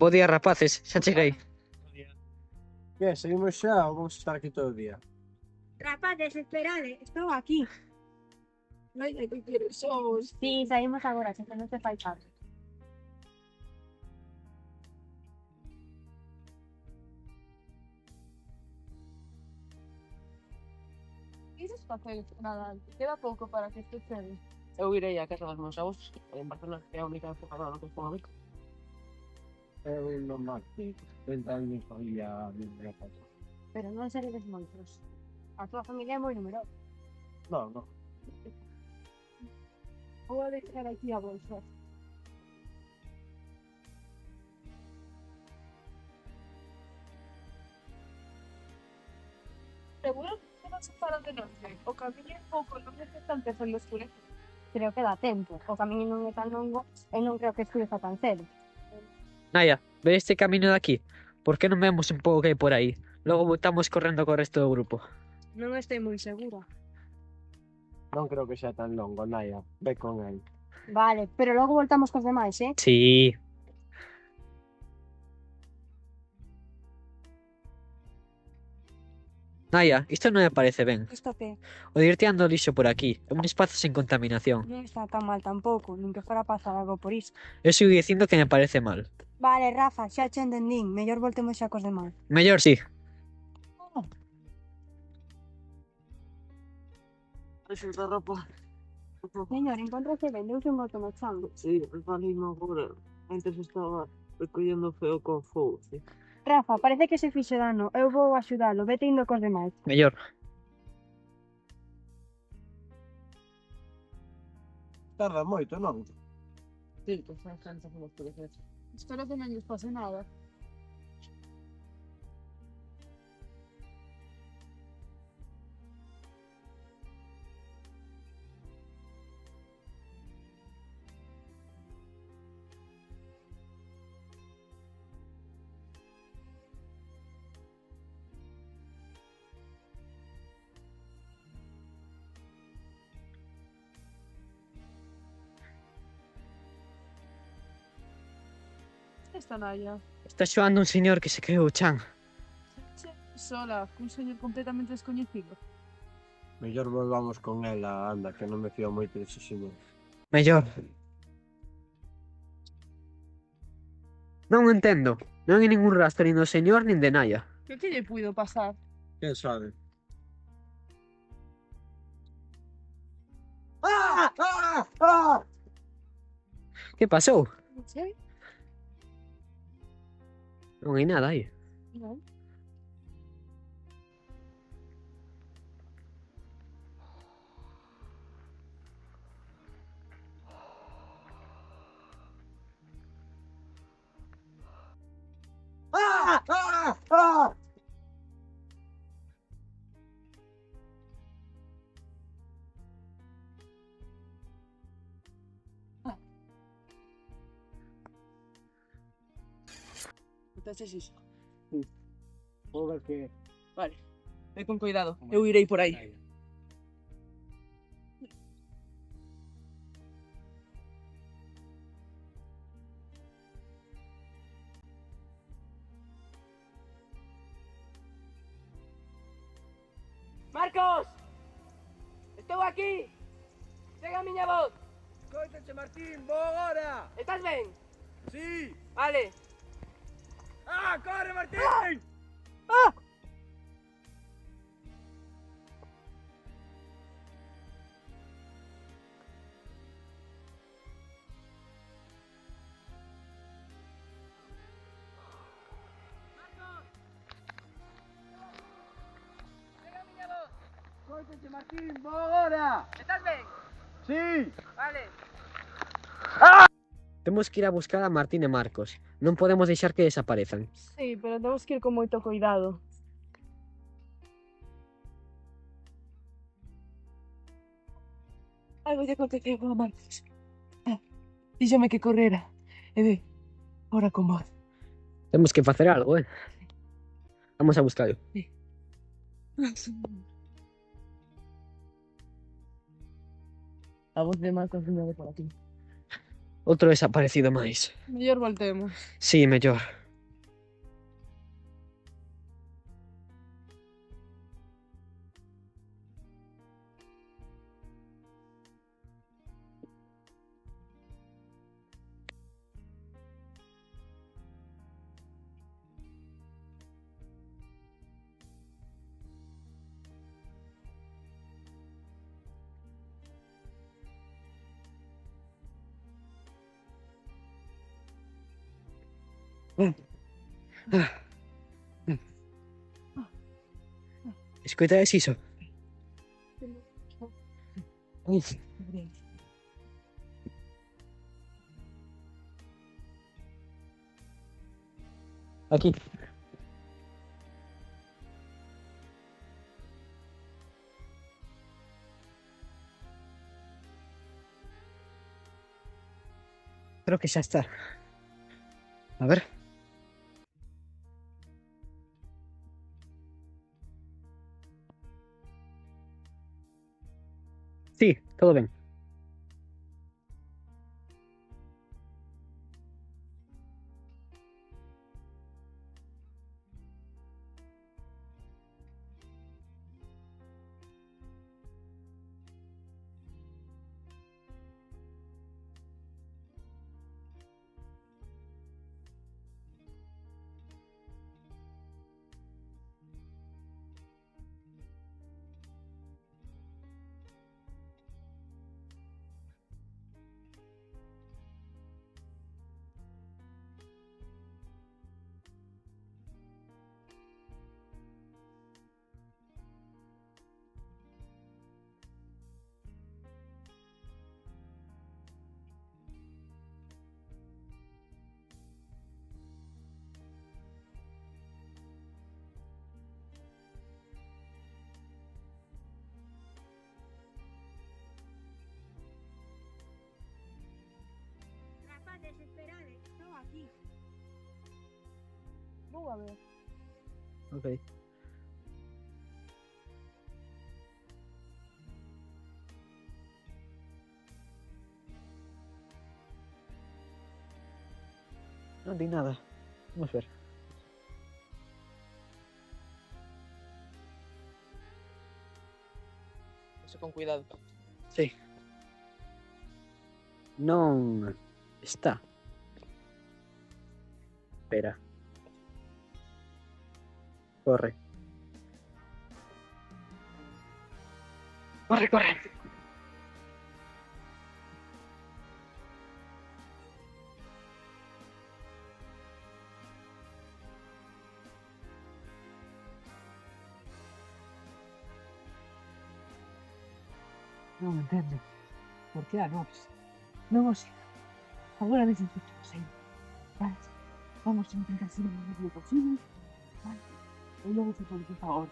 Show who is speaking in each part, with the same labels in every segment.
Speaker 1: Bo día, rapaces, xa cheguei.
Speaker 2: Que, seguimos xa ou vamos estar aquí todo o día?
Speaker 3: Rapaces, esperade, estou aquí.
Speaker 4: Ai, que perezosos.
Speaker 3: Sí, saímos agora, se non te fai falta.
Speaker 4: Ides facer Nadal? Queda pouco para que este cede.
Speaker 5: Eu irei a casa dos meus avós en Barcelona, que é a única época do ano que estou a ver.
Speaker 2: Eu normal. 30 anos familia de casa.
Speaker 3: Pero non seredes moitos. A túa familia é moi numerosa.
Speaker 2: No, no.
Speaker 4: Vou a deixar aquí a bolsa. Seguro que non se para de noite. O camiño é pouco longo que está empezando a escurecer.
Speaker 3: Creo que dá tempo. O camiño non é tan longo e non creo que escureza tan cedo.
Speaker 1: Naya, ve este camino de aquí. Por que non vemos un pouco que hai por aí? Logo voltamos correndo co resto do grupo.
Speaker 4: Non estou moi segura.
Speaker 2: Non creo que sea tan longo, Naya. Ve con el.
Speaker 3: Vale, pero logo voltamos cos demais, eh?
Speaker 1: Sí. Naya, isto non me parece ben.
Speaker 3: Isto que
Speaker 1: O de ir tirando lixo por aquí. É un espazo sen contaminación.
Speaker 3: non está tan mal tampouco, nin que fora pasar algo por iso.
Speaker 1: Eu sigo dicindo que me parece mal.
Speaker 3: Vale, Rafa, xa che entendín. Mellor voltemos xa cos demais.
Speaker 1: Mellor sí.
Speaker 5: Axuda, rapaz.
Speaker 3: Señor, encontrase ben, deuse un golpe no chan.
Speaker 5: Sí, falei no agora. Antes estaba recollendo feo con fogo, sí.
Speaker 3: Rafa, parece que se fixe dano. Eu vou axudalo, vete indo cos demais.
Speaker 1: Mellor.
Speaker 2: Tarda moito, non?
Speaker 5: Sí, que xa cansa como escurecer.
Speaker 4: Espero que non lles pase nada. Esta Naya.
Speaker 1: Está xoando un señor que se creou o chan.
Speaker 4: Sola, cun señor completamente descoñecido.
Speaker 2: Mellor volvamos con ela, anda, que non me fío moito dese señor.
Speaker 1: Mellor. Non o entendo. Non hai ningún rastro nin do señor nin de Naya.
Speaker 4: Que lle puido pasar?
Speaker 2: Quen sabe? ¡Ah! ¡Ah! ¡Ah!
Speaker 1: Que pasou?
Speaker 4: Non sei.
Speaker 1: Non hai nada aí.
Speaker 4: Non.
Speaker 2: ¡Ah! ¡Ah! ¡Ah!
Speaker 5: Entonces iso.
Speaker 2: Vou ver que...
Speaker 5: Vale. Ve con cuidado. Eu irei por aí. Marcos! Estou aquí! Chega a miña voz!
Speaker 2: Coítache, Martín, vou agora!
Speaker 5: Estás ben?
Speaker 2: Sí!
Speaker 5: Vale.
Speaker 2: ¡Ah! ¡Corre, Martín! Coítache, Martín, vou agora!
Speaker 5: Estás ben?
Speaker 2: Sí!
Speaker 5: Vale.
Speaker 1: Temos que ir a buscar a Martín e Marcos. Non podemos deixar que desaparezan.
Speaker 4: Sí, pero temos que ir con moito cuidado. Algo lle aconteceu a Marcos. Díxome que correra. E ve, ora con vos.
Speaker 1: Temos que facer algo, eh? Vamos a buscarlo.
Speaker 5: A voz de Marcos vindo de por aquí.
Speaker 1: Outro desaparecido máis.
Speaker 4: Mellor voltemos.
Speaker 1: Sí, mellor. Escoitades iso? Uf, aquí. Creo que xa está. A ver. Sí, todo ben.
Speaker 3: Vou a ver.
Speaker 1: Ok. Non di nada. Vamos ver.
Speaker 4: Eso con cuidado.
Speaker 1: Sí. Non está. Espera. Corre. Corre, corre.
Speaker 4: Non entendo. Por que a nós? Non os... Agora necesitamos aí. Vale. Vamos a intentar ser o máis posible. Vale. E logo se pode por favor.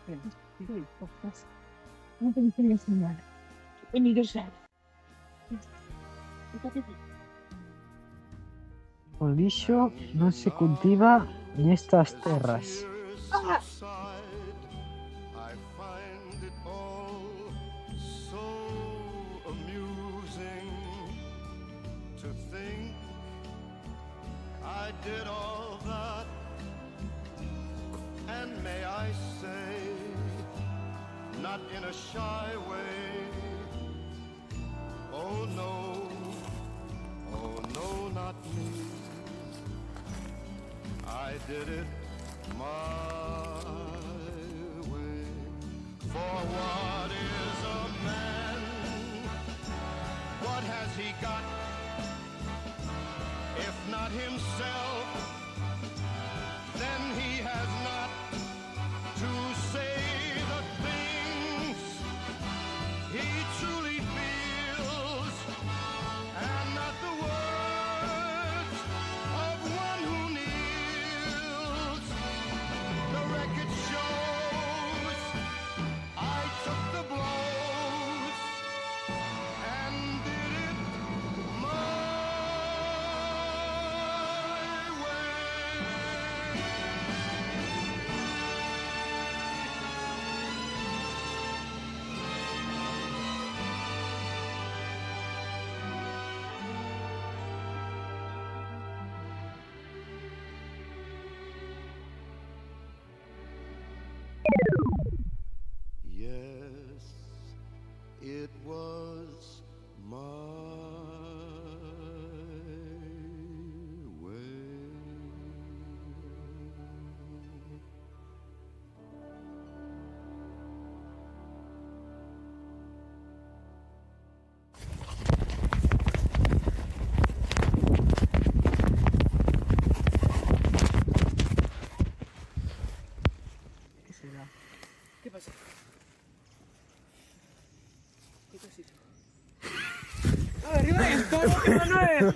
Speaker 4: Ven, digo aí, estás. Non te dicen a señal. E ni dos anos.
Speaker 1: O lixo non se cultiva nestas terras.
Speaker 6: I find it all so amusing to think I did all that, and may I say, not in a shy way, oh no, not me. I did it my way. For what is a man? What has he got? If not himself, then he has not to say the things he truly feels, and not the words of one who kneels. The record shows I took the blows and did it my way.
Speaker 4: ¿Qué pasa? ¿Qué cosito? ¡Arriba esto! ¡Manuel!